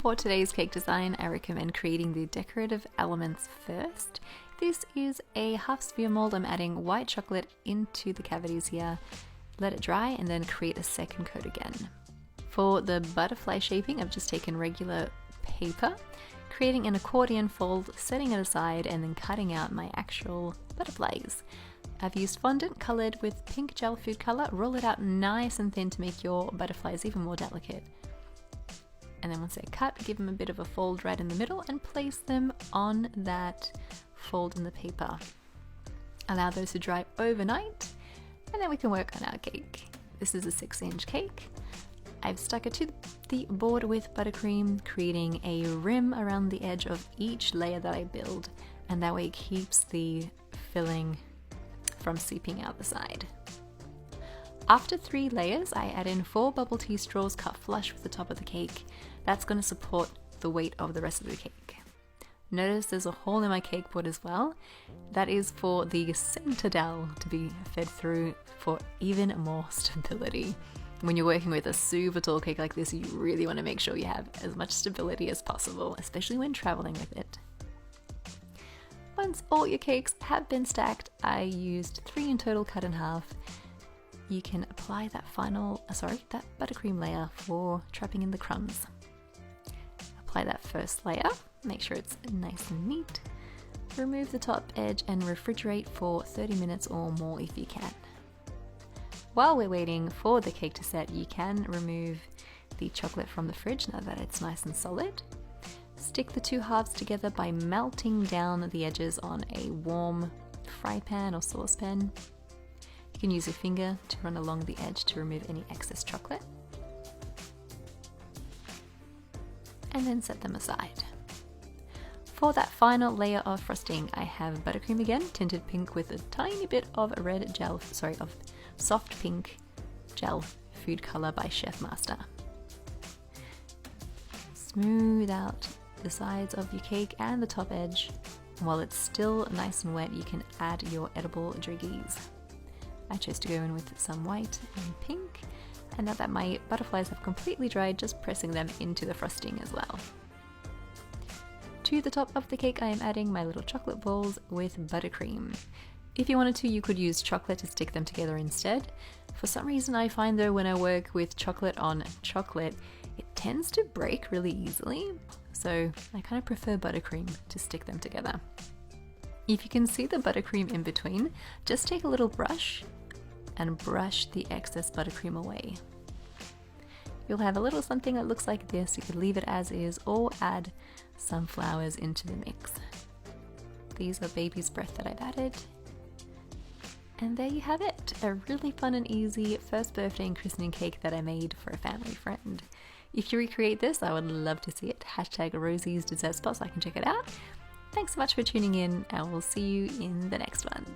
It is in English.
For today's cake design, I recommend creating the decorative elements first. This is a half sphere mold. I'm adding white chocolate into the cavities here. Let it dry and then create a second coat again. For the butterfly shaping, I've just taken regular paper, creating an accordion fold, setting it aside, and then cutting out my actual butterflies. I've used fondant colored with pink gel food color. Roll it out nice and thin to make your butterflies even more delicate. And then once they're cut, give them a bit of a fold right in the middle and place them on that fold in the paper. Allow those to dry overnight, and then we can work on our cake. This is a 6-inch cake. I've stuck it to the board with buttercream, creating a rim around the edge of each layer that I build, and that way it keeps the filling from seeping out the side. After 3 layers, I add in 4 bubble tea straws cut flush with the top of the cake. That's going to support the weight of the rest of the cake. Notice there's a hole in my cake board as well. That is for the center dowel to be fed through for even more stability. When you're working with a super tall cake like this, you really want to make sure you have as much stability as possible, especially when traveling with it. Once all your cakes have been stacked, I used 3 in total cut in half. You can apply that that buttercream layer for trapping in the crumbs. Apply that first layer, make sure it's nice and neat. Remove the top edge and refrigerate for 30 minutes or more if you can. While we're waiting for the cake to set, you can remove the chocolate from the fridge now that it's nice and solid. Stick the 2 halves together by melting down the edges on a warm fry pan or saucepan. You can use your finger to run along the edge to remove any excess chocolate. And then set them aside. For that final layer of frosting, I have buttercream again, tinted pink with a tiny bit of soft pink gel food color by Chef Master. Smooth out the sides of your cake and the top edge. While it's still nice and wet, you can add your edible driggies. I chose to go in with some white and pink, and now that my butterflies have completely dried, just pressing them into the frosting as well. To the top of the cake, I am adding my little chocolate balls with buttercream. If you wanted to, you could use chocolate to stick them together instead. For some reason, I find though when I work with chocolate on chocolate, it tends to break really easily, so I kind of prefer buttercream to stick them together. If you can see the buttercream in between, just take a little brush and brush the excess buttercream away. You'll have a little something that looks like this. You could leave it as is or add some flowers into the mix. These are baby's breath that I've added. And there you have it, a really fun and easy first birthday and christening cake that I made for a family friend. If you recreate this, I would love to see it. #Rosie's Dessert Spot so I can check it out. Thanks so much for tuning in, and we'll see you in the next one.